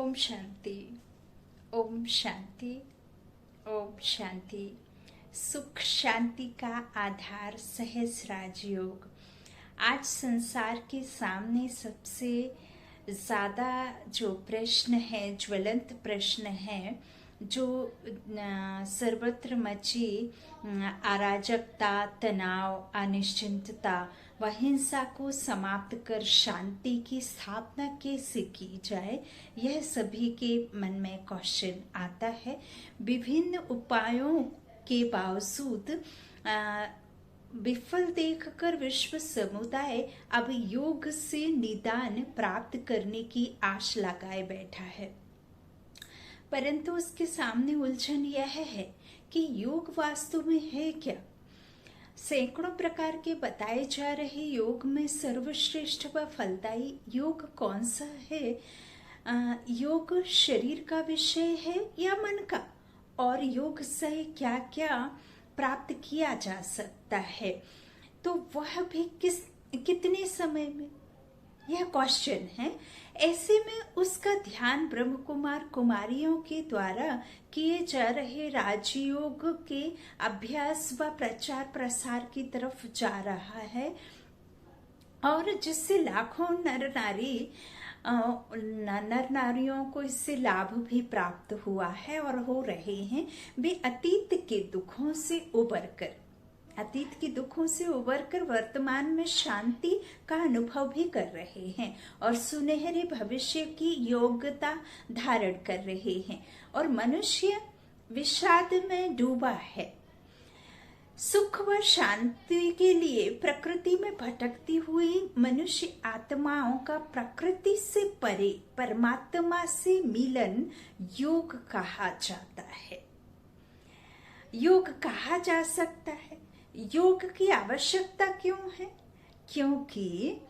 ओम शांति, ओम शांति, ओम शांति। सुख शांति का आधार सहज राजयोग। आज संसार के सामने सबसे ज़्यादा जो प्रश्न है, ज्वलंत प्रश्न है, जो सर्वत्र मची अराजकता, तनाव, अनिश्चितता व हिंसा को समाप्त कर शांति की स्थापना कैसे की जाए, यह सभी के मन में क्वेश्चन आता है। विभिन्न उपायों के बावजूद विफल देखकर विश्व समुदाय अब योग से निदान प्राप्त करने की आश लगाए बैठा है। परंतु उसके सामने उलझन यह है कि योग वास्तव में है क्या। सैकड़ों प्रकार के बताए जा रहे योग में सर्वश्रेष्ठ व फलदायी योग कौन सा है? योग शरीर का विषय है या मन का? और योग से क्या क्या प्राप्त किया जा सकता है, तो वह भी कितने समय में, यह क्वेश्चन है। ऐसे में उसका ध्यान ब्रह्म कुमार कुमारियों के द्वारा किए जा रहे राजयोग के अभ्यास व प्रचार प्रसार की तरफ जा रहा है, और जिससे लाखों नर नारियों को इससे लाभ भी प्राप्त हुआ है और हो रहे हैं। वे अतीत के दुखों से उबरकर वर्तमान में शांति का अनुभव भी कर रहे हैं और सुनहरे भविष्य की योग्यता धारण कर रहे हैं। और मनुष्य विषाद में डूबा है। सुख व शांति के लिए प्रकृति में भटकती हुई मनुष्य आत्माओं का प्रकृति से परे परमात्मा से मिलन योग कहा जाता है। योग कहा जा सकता है। योग की आवश्यकता क्यों है? क्योंकि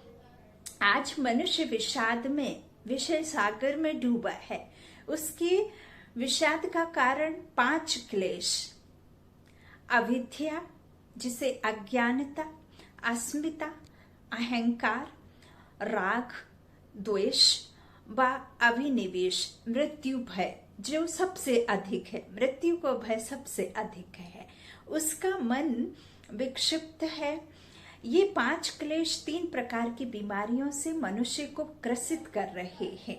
आज मनुष्य विषाद में, विषय सागर में डूबा है। उसके विषाद का कारण 5 क्लेश: अविद्या, जिसे अज्ञानता, अस्मिता, अहंकार, राग, द्वेष व अभिनिवेश, मृत्यु भय जो सबसे अधिक है, मृत्यु को भय सबसे अधिक है। उसका मन विक्षिप्त है। ये 5 क्लेश 3 प्रकार की बीमारियों से मनुष्य को ग्रसित कर रहे हैं।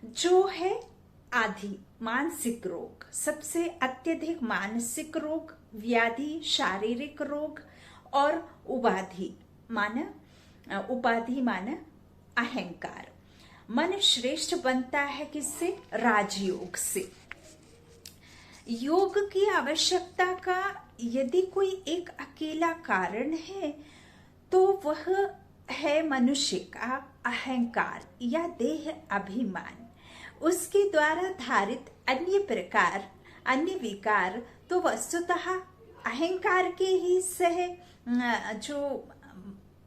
जो है आदि मानसिक रोग, सबसे अत्यधिक मानसिक रोग, व्याधि, शारीरिक रोग और उपाधि माना अहंकार। मन श्रेष्ठ बनता है किससे? राजयोग से। योग की आवश्यकता का यदि कोई एक अकेला कारण है तो वह है मनुष्य का अहंकार या देह अभिमान। उसके द्वारा धारित अन्य विकार तो वस्तुतः अहंकार के ही से जो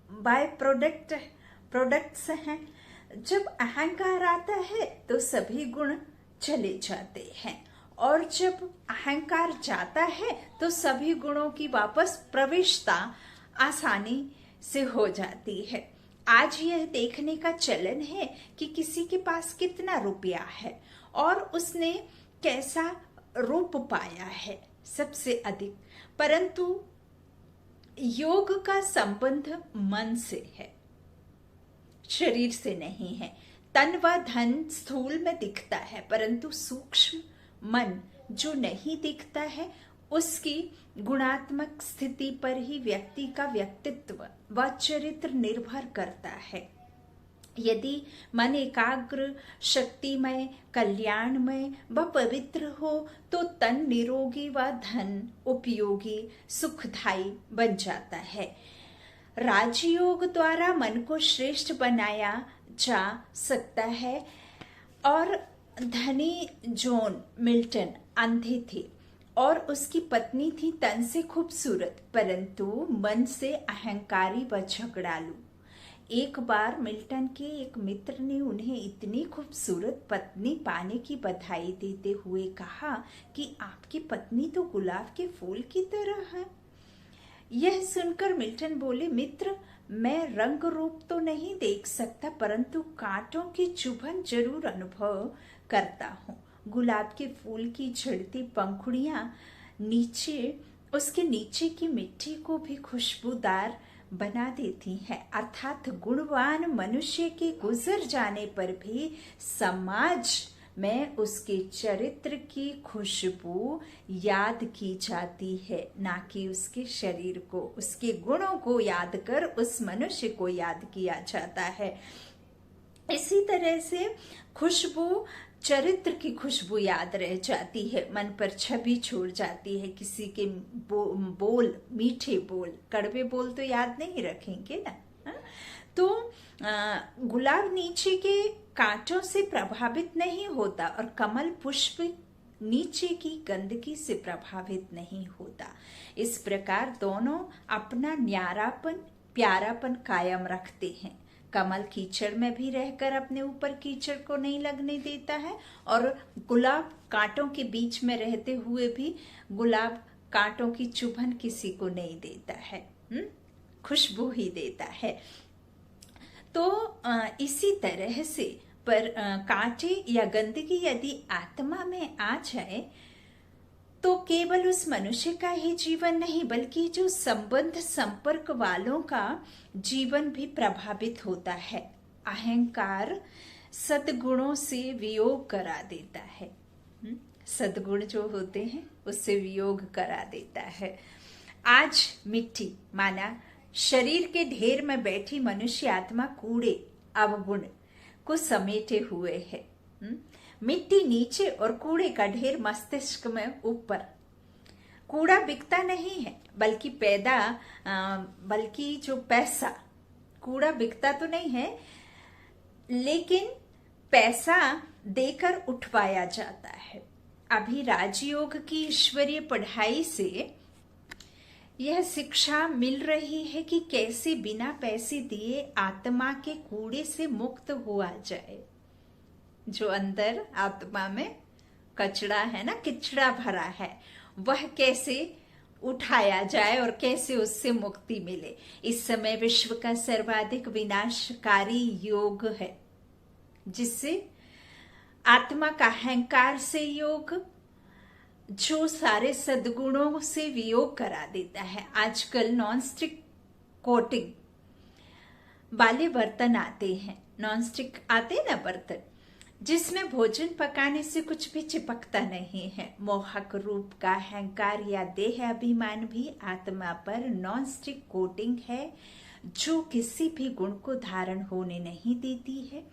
बाय प्रोडक्ट्स हैं। जब अहंकार आता है तो सभी गुण चले जाते हैं, और जब अहंकार जाता है तो सभी गुणों की वापस प्रवेशता आसानी से हो जाती है। आज यह देखने का चलन है कि किसी के पास कितना रुपया है और उसने कैसा रूप पाया है सबसे अधिक। परंतु योग का संबंध मन से है, शरीर से नहीं है। तन व धन स्थूल में दिखता है, परंतु सूक्ष्म मन जो नहीं दिखता है, उसकी गुणात्मक स्थिति पर ही व्यक्ति का व्यक्तित्व व चरित्र निर्भर करता है। यदि मन एकाग्र, शक्तिमय, कल्याणमय व पवित्र हो तो तन निरोगी व धन उपयोगी, सुखदायी बन जाता है। राजयोग द्वारा मन को श्रेष्ठ बनाया जा सकता है। और धनी जॉन मिल्टन अंधे थे और उसकी पत्नी थी तन से खूबसूरत परंतु मन से अहंकारी व झगड़ालू। एक बार मिल्टन के एक मित्र ने उन्हें इतनी खूबसूरत पत्नी पाने की बधाई देते हुए कहा कि आपकी पत्नी तो गुलाब के फूल की तरह है। यह सुनकर मिल्टन बोले, मित्र मैं रंग रूप तो नहीं देख सकता, परंतु कांटों की चुभन जरूर अनुभव करता हूँ। गुलाब के फूल की झड़ती पंखुड़ियां उसके नीचे की मिट्टी को भी खुशबूदार बना देती है। अर्थात गुणवान मनुष्य के गुजर जाने पर भी समाज में उसके चरित्र की खुशबू याद की जाती है, ना कि उसके शरीर को। उसके गुणों को याद कर उस मनुष्य को याद किया जाता है। इसी तरह से खुशबू, चरित्र की खुशबू याद रह जाती है, मन पर छवि छोड़ जाती है। किसी के बोल, मीठे बोल, कड़वे बोल तो याद नहीं रखेंगे ना। तो गुलाब नीचे के कांटों से प्रभावित नहीं होता और कमल पुष्प नीचे की गंदगी से प्रभावित नहीं होता। इस प्रकार दोनों अपना न्यारापन, प्यारापन कायम रखते हैं। कमल कीचड़ में भी रहकर अपने ऊपर कीचड़ को नहीं लगने देता है, और गुलाब कांटों के बीच में रहते हुए भी गुलाब कांटों की चुभन किसी को नहीं देता है, खुशबू ही देता है। तो इसी तरह से पर कांटे या गंदगी यदि आत्मा में आ जाए तो केवल उस मनुष्य का ही जीवन नहीं, बल्कि जो संबंध संपर्क वालों का जीवन भी प्रभावित होता है। अहंकार सद्गुणों से वियोग करा देता है। सद्गुण जो होते हैं उससे वियोग करा देता है। आज मिट्टी माना शरीर के ढेर में बैठी मनुष्य आत्मा कूड़े अवगुण को समेटे हुए है। मिट्टी नीचे और कूड़े का ढेर मस्तिष्क में ऊपर। कूड़ा बिकता नहीं है, बल्कि जो पैसा, कूड़ा बिकता तो नहीं है लेकिन पैसा देकर उठवाया जाता है। अभी राजयोग की ईश्वरीय पढ़ाई से यह शिक्षा मिल रही है कि कैसे बिना पैसे दिए आत्मा के कूड़े से मुक्त हुआ जाए। जो अंदर आत्मा में कचड़ा है ना, किचड़ा भरा है, वह कैसे उठाया जाए और कैसे उससे मुक्ति मिले। इस समय विश्व का सर्वाधिक विनाशकारी योग है, जिससे आत्मा का अहंकार से योग, जो सारे सद्गुणों से वियोग करा देता है। आजकल नॉन स्टिक कोटिंग वाले बर्तन आते हैं, नॉन स्टिक आते ना बर्तन, जिसमें भोजन पकाने से कुछ भी चिपकता नहीं है। मोहक रूप का अहंकार या देह अभिमान भी आत्मा पर नॉन स्टिक कोटिंग है, जो किसी भी गुण को धारण होने नहीं देती है।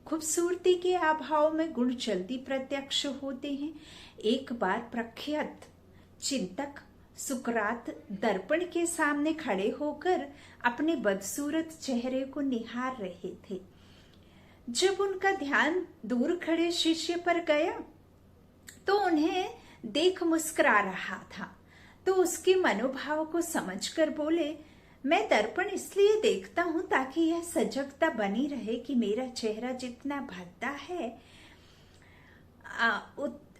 खूबसूरती के अभाव में गुण जल्दी प्रत्यक्ष होते हैं। एक बार प्रख्यात चिंतक सुकरात दर्पण के सामने खड़े होकर अपने बदसूरत चेहरे को निहार रहे थे। जब उनका ध्यान दूर खड़े शिष्य पर गया तो उन्हें देख मुस्कुरा रहा था, तो उसके मनोभाव को समझकर बोले, मैं दर्पण इसलिए देखता हूं ताकि यह सजगता बनी रहे कि मेरा चेहरा जितना भरता है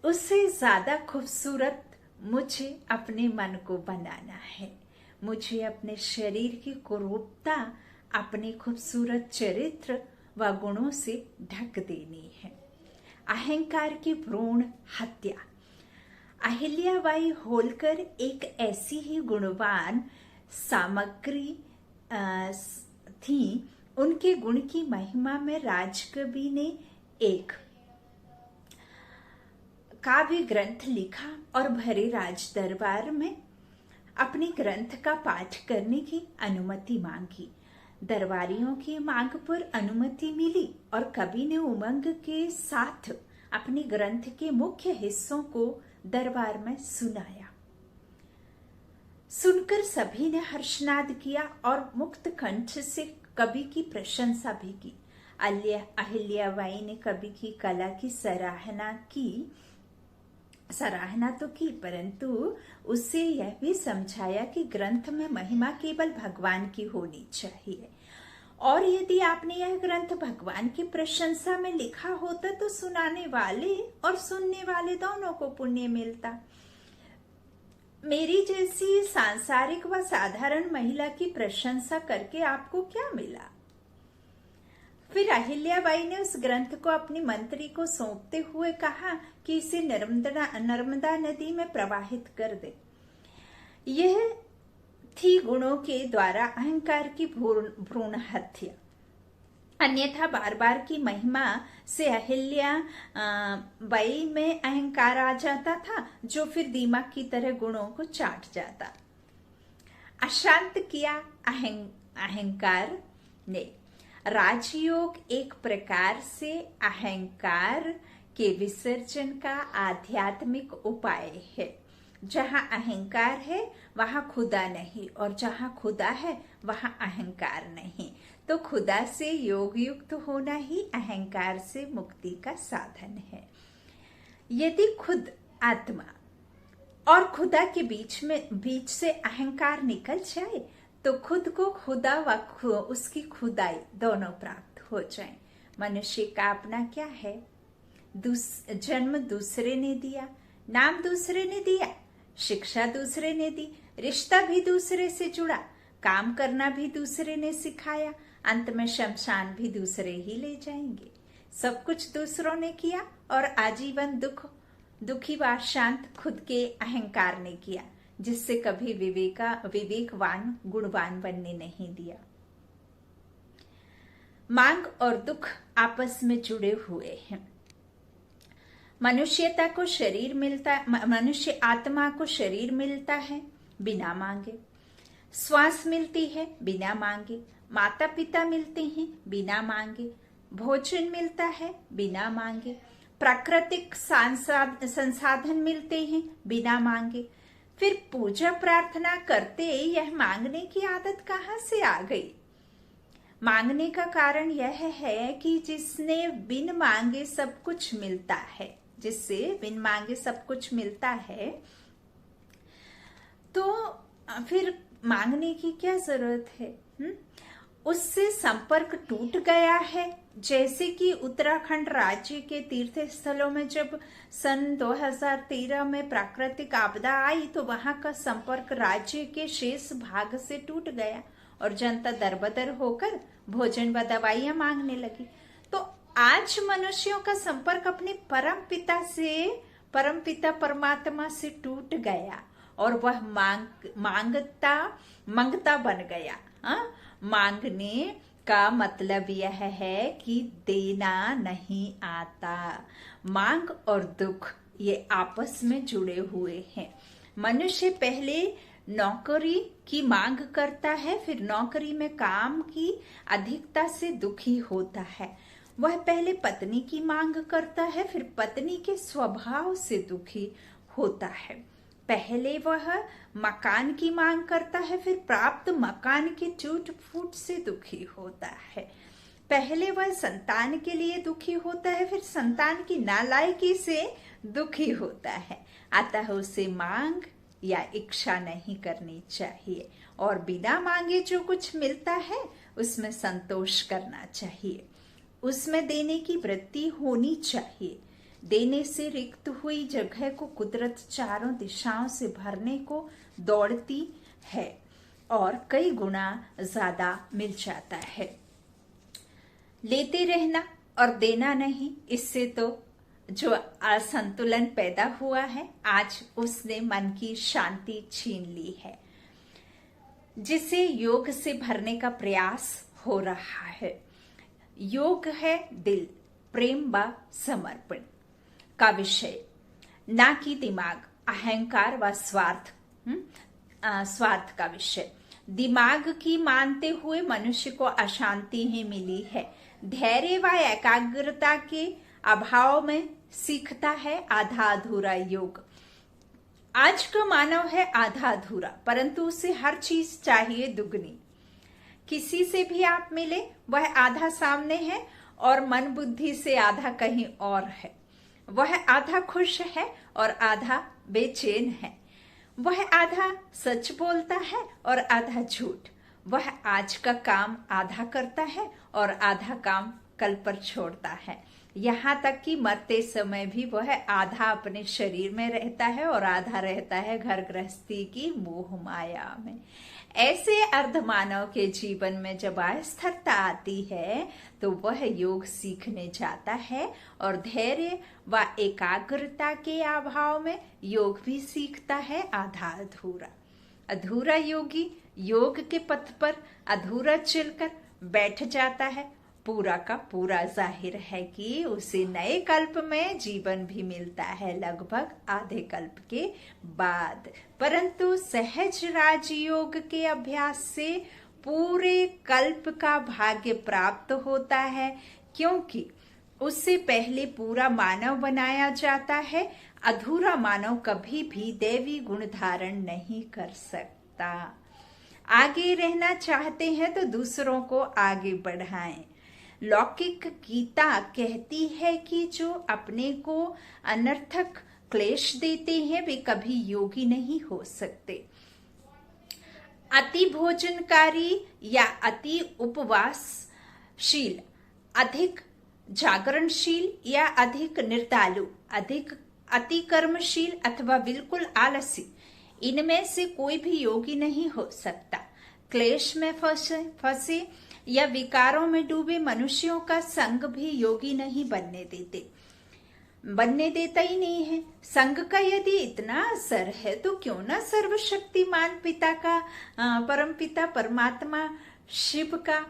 उससे ज्यादा खूबसूरत मुझे अपने मन को बनाना है। मुझे अपने शरीर की कुरूपता अपने खूबसूरत चरित्र व गुणों से ढक देनी है। अहंकार की भ्रूण हत्या। अहिल्याबाई होलकर एक ऐसी ही गुणवान सामग्री थी। उनके गुण की महिमा में राजकवि ने एक काव्य ग्रंथ लिखा और भरे राज दरबार में अपने ग्रंथ का पाठ करने की अनुमति मांगी। दरबारियों की मांग पर अनुमति मिली और कवि ने उमंग के साथ अपने ग्रंथ के मुख्य हिस्सों को दरबार में सुनाया। सुनकर सभी ने हर्षनाद किया और मुक्त कंठ से कवि की प्रशंसा भी की। अहिल्याबाई ने कवि की कला की सराहना तो की, परंतु उससे यह भी समझाया कि ग्रंथ में महिमा केवल भगवान की होनी चाहिए, और यदि आपने यह ग्रंथ भगवान की प्रशंसा में लिखा होता तो सुनाने वाले और सुनने वाले दोनों को पुण्य मिलता। मेरी जैसी सांसारिक व साधारण महिला की प्रशंसा करके आपको क्या मिला? फिर अहिल्याबाई ने उस ग्रंथ को अपनी मंत्री को सौंपते हुए कहा कि इसे नर्मदा नदी में प्रवाहित कर दे। यह थी गुणों के द्वारा अहंकार की भ्रूण हत्या। अन्यथा बार बार की महिमा से अहिल्या बाई में अहंकार आ जाता था, जो फिर दीमक की तरह गुणों को चाट जाता। अशांत किया अहंकार ने। राजयोग एक प्रकार से अहंकार के विसर्जन का आध्यात्मिक उपाय है। जहां अहंकार है वहां खुदा नहीं, और जहां खुदा है वहां अहंकार नहीं। तो खुदा से योग युक्त होना ही अहंकार से मुक्ति का साधन है। यदि खुद आत्मा और खुदा के बीच से अहंकार निकल जाए तो खुद को खुदा व उसकी खुदाई दोनों प्राप्त हो जाए। मनुष्य का अपना क्या है? जन्म दूसरे ने दिया, नाम दूसरे ने दिया, शिक्षा दूसरे ने दी, रिश्ता भी दूसरे से जुड़ा, काम करना भी दूसरे ने सिखाया, अंत में शमशान भी दूसरे ही ले जाएंगे। सब कुछ दूसरों ने किया और आजीवन दुखी व शांत खुद के अहंकार ने किया, जिससे कभी विवेकवान गुणवान बनने नहीं दिया। मांग और दुख आपस में जुड़े हुए हैं। मनुष्य आत्मा को शरीर मिलता है बिना मांगे, श्वास मिलती है बिना मांगे, माता पिता मिलते हैं बिना मांगे, भोजन मिलता है बिना मांगे, प्राकृतिक संसाधन मिलते हैं बिना मांगे। फिर पूजा प्रार्थना करते यह मांगने की आदत कहाँ से आ गई? मांगने का कारण यह है कि जिससे बिन मांगे सब कुछ मिलता है, तो फिर मांगने की क्या जरूरत है? उससे संपर्क टूट गया है। जैसे कि उत्तराखंड राज्य के तीर्थ स्थलों में जब सन 2013 में प्राकृतिक आपदा आई तो वहां का संपर्क राज्य के शेष भाग से टूट गया और जनता दरबदर होकर भोजन व दवाइयां मांगने लगी। तो आज मनुष्यों का संपर्क अपने परम पिता परमात्मा से टूट गया और वह मांगता बन गया। मांगने का मतलब यह है कि देना नहीं आता। मांग और दुख ये आपस में जुड़े हुए हैं। मनुष्य पहले नौकरी की मांग करता है, फिर नौकरी में काम की अधिकता से दुखी होता है। वह पहले पत्नी की मांग करता है, फिर पत्नी के स्वभाव से दुखी होता है। पहले वह मकान की मांग करता है, फिर प्राप्त मकान के टूट फूट से दुखी होता है। पहले वह संतान के लिए दुखी होता है, फिर संतान की नालायकी से दुखी होता है। अतः उसे मांग या इच्छा नहीं करनी चाहिए और बिना मांगे जो कुछ मिलता है उसमें संतोष करना चाहिए। उसमें देने की वृत्ति होनी चाहिए। देने से रिक्त हुई जगह को कुदरत चारों दिशाओं से भरने को दौड़ती है और कई गुना ज्यादा मिल जाता है। लेते रहना और देना नहीं, इससे तो जो असंतुलन पैदा हुआ है, आज उसने मन की शांति छीन ली है, जिसे योग से भरने का प्रयास हो रहा है। योग है दिल, प्रेम व समर्पण का विषय, ना कि दिमाग, अहंकार व स्वार्थ का विषय। दिमाग की मानते हुए मनुष्य को अशांति ही मिली है। धैर्य व एकाग्रता के अभाव में सीखता है आधा अधूरा योग। आज का मानव है आधा अधूरा, परंतु उसे हर चीज चाहिए दुगनी। किसी से भी आप मिले वह आधा सामने है और मन बुद्धि से आधा कहीं और है। वह आधा खुश है और आधा बेचैन है। वह आधा सच बोलता है और आधा झूठ। वह आज का काम आधा करता है और आधा काम कल पर छोड़ता है। यहाँ तक कि मरते समय भी वह आधा अपने शरीर में रहता है और आधा रहता है घर गृहस्थी की मोह माया में। ऐसे अर्धमानव के जीवन में जब अस्थिरता आती है तो वह योग सीखने जाता है और धैर्य व एकाग्रता के अभाव में योग भी सीखता है आधा अधूरा। अधूरा योगी योग के पथ पर अधूरा चलकर बैठ जाता है। पूरा का पूरा जाहिर है कि उसे नए कल्प में जीवन भी मिलता है लगभग आधे कल्प के बाद, परंतु सहज राजयोग के अभ्यास से पूरे कल्प का भाग्य प्राप्त होता है, क्योंकि उससे पहले पूरा मानव बनाया जाता है। अधूरा मानव कभी भी दैवी गुण धारण नहीं कर सकता। आगे रहना चाहते हैं तो दूसरों को आगे बढ़ाएं। लौकिक गीता कहती है कि जो अपने को अनर्थक क्लेश देते हैं वे कभी योगी नहीं हो सकते। अति भोजनकारी या अति उपवासशील, अधिक जागरणशील या अधिक निर्तालु, अधिक अति कर्मशील अथवा बिल्कुल आलसी, इनमें से कोई भी योगी नहीं हो सकता। क्लेश में फंसे या विकारों में डूबे मनुष्यों का संग भी योगी नहीं बनने देता ही नहीं है। संग का यदि इतना असर है तो क्यों ना सर्वशक्तिमान पिता का, परम पिता परमात्मा शिव का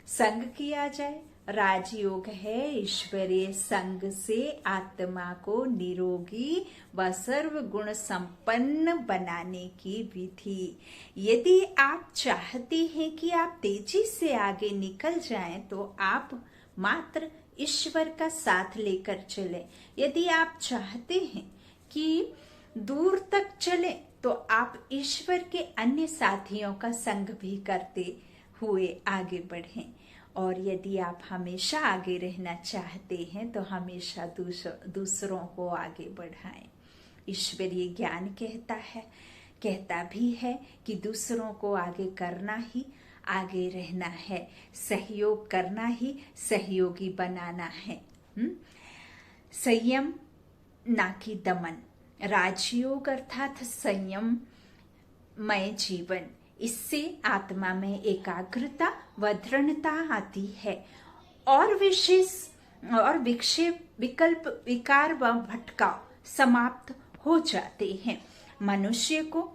संग किया जाए। राजयोग है ईश्वरीय संग से आत्मा को निरोगी व सर्व गुण संपन्न बनाने की विधि। यदि आप चाहते हैं कि आप तेजी से आगे निकल जाएं तो आप मात्र ईश्वर का साथ लेकर चलें। यदि आप चाहते हैं कि दूर तक चलें तो आप ईश्वर के अन्य साथियों का संग भी करते हुए आगे बढ़ें। और यदि आप हमेशा आगे रहना चाहते हैं तो हमेशा दूसरों को आगे बढ़ाएं। ईश्वरीय ज्ञान कहता भी है कि दूसरों को आगे करना ही आगे रहना है, सहयोग करना ही सहयोगी बनाना है। संयम ना कि दमन। राजयोग अर्थात संयममय जीवन, इससे आत्मा में एकाग्रता व दृढ़ता आती है और विक्षेप, विकल्प, विकार व भटकाव समाप्त हो जाते हैं। मनुष्य को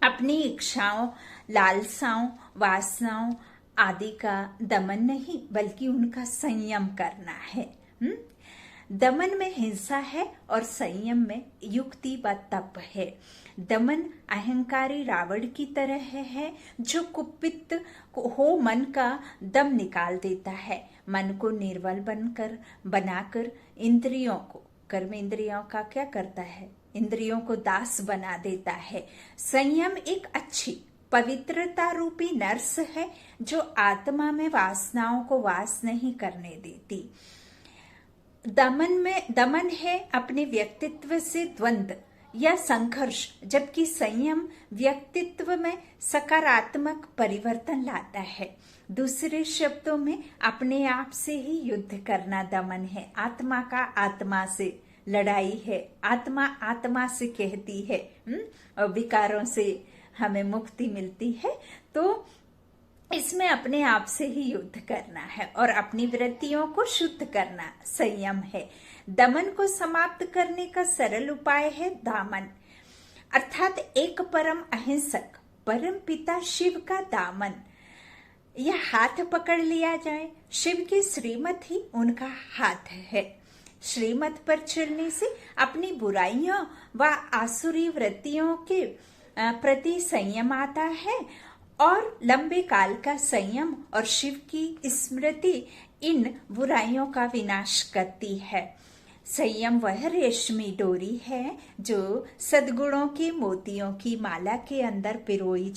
अपनी इच्छाओं, लालसाओं, वासनाओं आदि का दमन नहीं बल्कि उनका संयम करना है। दमन में हिंसा है और संयम में युक्ति व तप है। दमन अहंकारी रावण की तरह है जो कुपित हो मन का दम निकाल देता है। मन को निर्बल बनाकर इंद्रियों को, कर्म इंद्रियों का क्या करता है, इंद्रियों को दास बना देता है। संयम एक अच्छी पवित्रता रूपी नर्स है जो आत्मा में वासनाओं को वास नहीं करने देती। दमन है अपने व्यक्तित्व से द्वंद्व या संघर्ष, जबकि संयम व्यक्तित्व में सकारात्मक परिवर्तन लाता है। दूसरे शब्दों में अपने आप से ही युद्ध करना दमन है। आत्मा का आत्मा से लड़ाई है, आत्मा आत्मा से कहती है और विकारों से हमें मुक्ति मिलती है। तो इसमें अपने आप से ही युद्ध करना है और अपनी वृत्तियों को शुद्ध करना संयम है। दमन को समाप्त करने का सरल उपाय है दामन, अर्थात एक परम अहिंसक परम पिता शिव का दामन या हाथ पकड़ लिया जाए। शिव की श्रीमत ही उनका हाथ है। श्रीमत पर चलने से अपनी बुराइयों व आसुरी वृत्तियों के प्रति संयम आता है और लंबे काल का संयम और शिव की स्मृति इन बुराइयों का विनाश करती है। संयम वह रेशमी डोरी है जो सद्गुणों के मोतियों की माला के अंदर पिरोई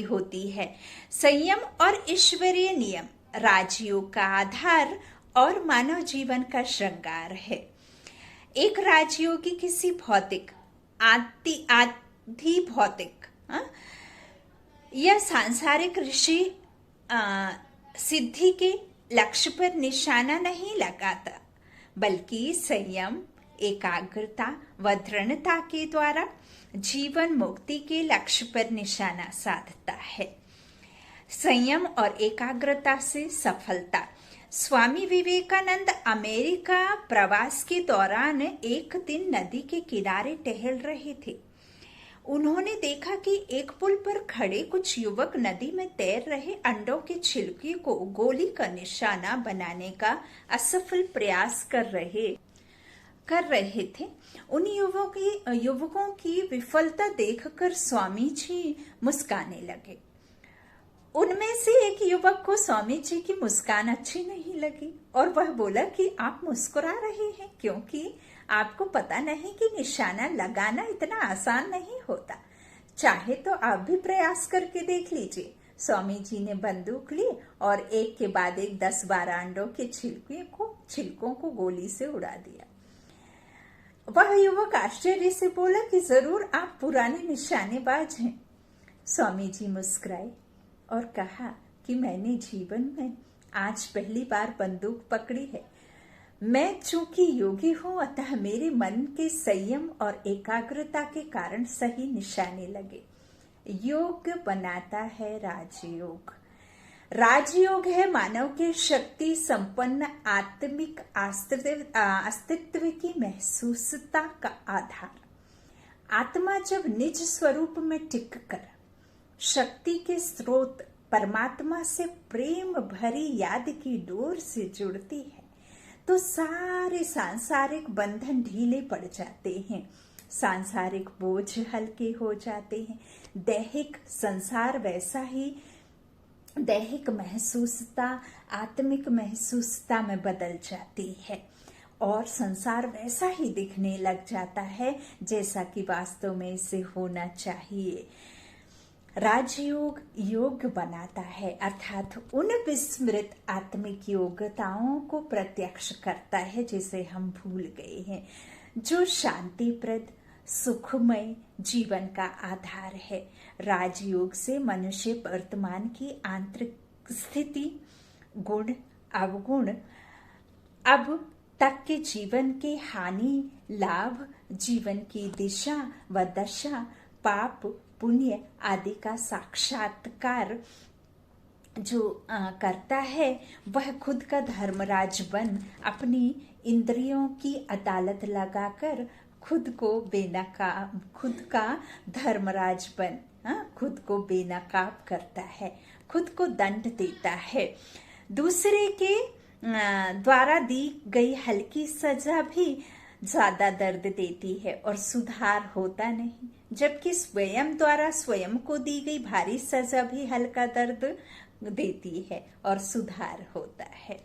होती है। संयम और ईश्वरीय नियम राजयोग का आधार और मानव जीवन का श्रृंगार है। एक राजयोगी किसी भौतिक आदि भौतिक या सांसारिक ऋषि सिद्धि के लक्ष्य पर निशाना नहीं लगाता, बल्कि संयम, एकाग्रता व दृढ़ता के द्वारा जीवन मुक्ति के लक्ष्य पर निशाना साधता है। संयम और एकाग्रता से सफलता। स्वामी विवेकानंद अमेरिका प्रवास के दौरान एक दिन नदी के किनारे टहल रहे थे। उन्होंने देखा कि एक पुल पर खड़े कुछ युवक नदी में तैर रहे अंडों के छिलके को गोली का निशाना बनाने का असफल प्रयास कर रहे थे। उन युवकों की विफलता देखकर स्वामी जी मुस्कुराने लगे। उनमें से एक युवक को स्वामी जी की मुस्कान अच्छी नहीं लगी और वह बोला कि आप मुस्कुरा रहे हैं क्योंकि आपको पता नहीं कि निशाना लगाना इतना आसान नहीं होता। चाहे तो आप भी प्रयास करके देख लीजिए। स्वामी जी ने बंदूक ली और एक के बाद एक 10-12 अंडों के छिलकों को गोली से उड़ा दिया। वह युवक आश्चर्य से बोला कि जरूर आप पुराने निशानेबाज हैं। स्वामी जी मुस्कुराए और कहा कि मैंने जीवन में आज पहली बार बंदूक पकड़ी है। मैं चूंकि योगी हूं, अतः मेरे मन के संयम और एकाग्रता के कारण सही निशाने लगे। योग बनाता है राजयोग। राजयोग है मानव के शक्ति संपन्न आत्मिक अस्तित्व की महसूसता का आधार। आत्मा जब निज स्वरूप में टिककर शक्ति के स्रोत परमात्मा से प्रेम भरी याद की डोर से जुड़ती है तो सारे सांसारिक बंधन ढीले पड़ जाते हैं, सांसारिक बोझ हल्के हो जाते हैं। दैहिक संसार वैसा ही दैहिक महसूसता आत्मिक महसूसता में बदल जाती है और संसार वैसा ही दिखने लग जाता है जैसा कि वास्तव में इसे होना चाहिए। राजयोग योग बनाता है, अर्थात उन विस्मृत आत्मिक योग्यताओं को प्रत्यक्ष करता है जिसे हम भूल गए हैं, जो शांतिप्रद सुखमय जीवन का आधार है। राजयोग से मनुष्य वर्तमान की आंतरिक स्थिति, गुण अवगुण, अब तक के जीवन के हानि लाभ, जीवन की दिशा व दशा, पाप पुण्य आदि का साक्षात्कार जो करता है, वह खुद का धर्मराज बन अपनी इंद्रियों की अदालत लगाकर खुद का धर्मराज बन खुद को बेनकाब करता है, खुद को दंड देता है। दूसरे के द्वारा दी गई हल्की सजा भी ज्यादा दर्द देती है और सुधार होता नहीं, जबकि स्वयं द्वारा स्वयं को दी गई भारी सजा भी हल्का दर्द देती है और सुधार होता है।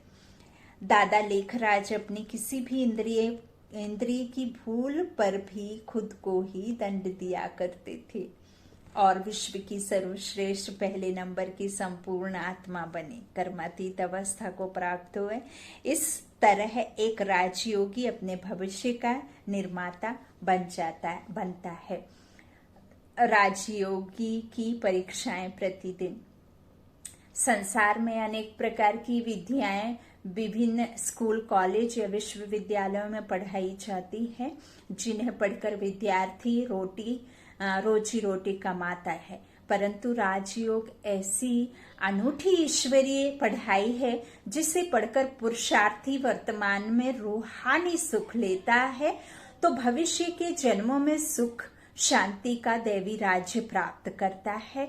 दादा लेखराज अपनी किसी भी इंद्रिय की भूल पर भी खुद को ही दंड दिया करते थे और विश्व की सर्वश्रेष्ठ पहले नंबर की संपूर्ण आत्मा बने, कर्मातीत अवस्था को प्राप्त हुए। इस तरह एक राजयोगी अपने भविष्य का निर्माता बनता है। राजयोगी की परीक्षाएं प्रतिदिन। संसार में अनेक प्रकार की विद्याएं विभिन्न स्कूल, कॉलेज या विश्वविद्यालयों में पढ़ाई जाती है, जिन्हें पढ़कर विद्यार्थी रोजी रोटी कमाता है। परंतु राजयोग ऐसी अनूठी ईश्वरीय पढ़ाई है जिसे पढ़कर पुरुषार्थी वर्तमान में रूहानी सुख लेता है तो भविष्य के जन्मों में सुख शांति का दैवी राज्य प्राप्त करता है।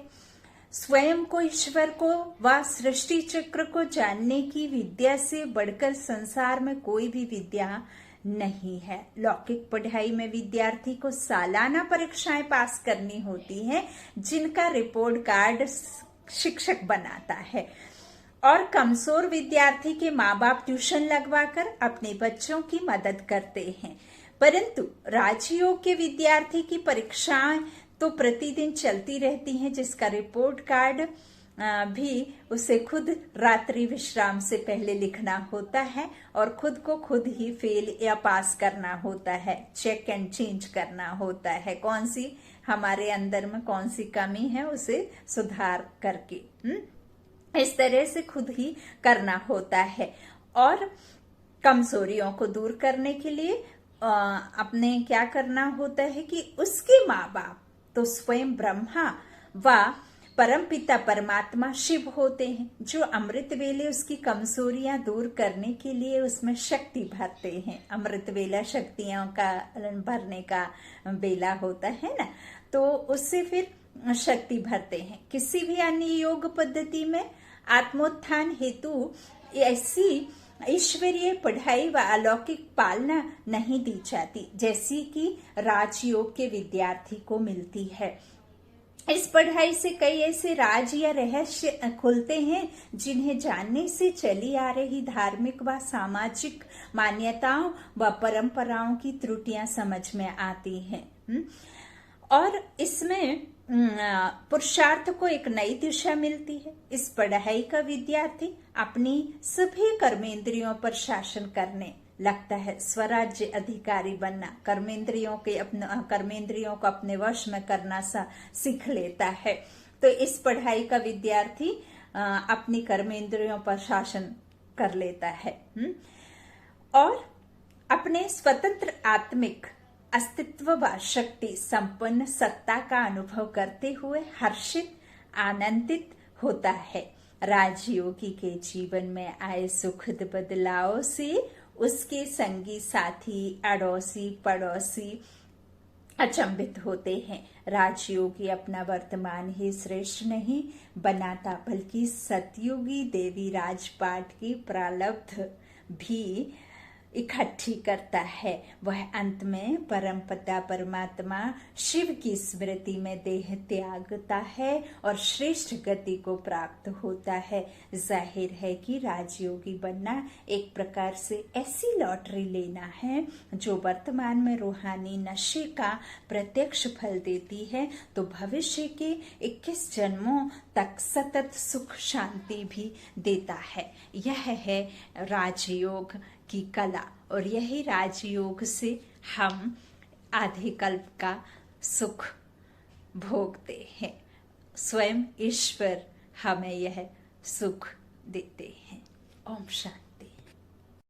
स्वयं को, ईश्वर को व सृष्टि चक्र को जानने की विद्या से बढ़कर संसार में कोई भी विद्या नहीं है। लौकिक पढ़ाई में विद्यार्थी को सालाना परीक्षाएं पास करनी होती हैं, जिनका रिपोर्ट कार्ड शिक्षक बनाता है और कमजोर विद्यार्थी के माँ बाप ट्यूशन लगवाकर अपने बच्चों की मदद करते हैं। परंतु राजयोग के विद्यार्थी की परीक्षाएं तो प्रतिदिन चलती रहती हैं, जिसका रिपोर्ट कार्ड भी उसे खुद रात्रि विश्राम से पहले लिखना होता है और खुद को खुद ही फेल या पास करना होता है, चेक एंड चेंज करना होता है, कौन सी हमारे अंदर में कौन सी कमी है उसे सुधार करके। इस तरह से खुद ही करना होता है। और कमजोरियों को दूर करने के लिए अपने क्या करना होता है कि उसके माँ बाप तो स्वयं ब्रह्मा व परमपिता परमात्मा शिव होते हैं, जो अमृत वेले उसकी कमजोरियां दूर करने के लिए उसमें शक्ति भरते हैं। अमृत वेला शक्तियों का भरने का वेला होता है ना, तो उससे फिर शक्ति भरते हैं। किसी भी अन्य योग पद्धति में आत्मोत्थान हेतु ऐसी ईश्वरीय पढ़ाई व अलौकिक पालना नहीं दी जाती, जैसी कि राजयोग के विद्यार्थी को मिलती है। इस पढ़ाई से कई ऐसे राज या रहस्य खुलते हैं जिन्हें जानने से चली आ रही धार्मिक व सामाजिक मान्यताओं व परंपराओं की त्रुटियां समझ में आती हैं। और इसमें पुरुषार्थ को एक नई दिशा मिलती है। इस पढ़ाई का विद्यार्थी अपनी सभी कर्मेंद्रियों पर शासन करने लगता है, स्वराज्य अधिकारी बनना, कर्मेंद्रियों को अपने वश में करना सीख लेता है। तो इस पढ़ाई का विद्यार्थी अपनी कर्मेंद्रियों पर शासन कर लेता है और अपने स्वतंत्र आत्मिक अस्तित्व व शक्ति संपन्न सत्ता का अनुभव करते हुए हर्षित आनंदित होता है। राजयोगी के जीवन में आए सुखद बदलाव से उसके संगी साथी अड़ोसी पड़ोसी अचंभित होते हैं। राजयोगी अपना वर्तमान ही श्रेष्ठ नहीं बनाता, बल्कि सतयुगी देवी राजपाट की प्रारब्ध भी इकट्ठी करता है। वह अंत में परमपिता परमात्मा शिव की स्मृति में देह त्यागता है और श्रेष्ठ गति को प्राप्त होता है। जाहिर है कि राजयोगी बनना एक प्रकार से ऐसी लॉटरी लेना है जो वर्तमान में रूहानी नशे का प्रत्यक्ष फल देती है, तो भविष्य के 21 जन्मों तक सतत सुख शांति भी देता है। यह है राजयोग की कला और यही राजयोग से हम आधे कल्प का सुख भोगते हैं। स्वयं ईश्वर हमें यह सुख देते हैं। ओम शांति।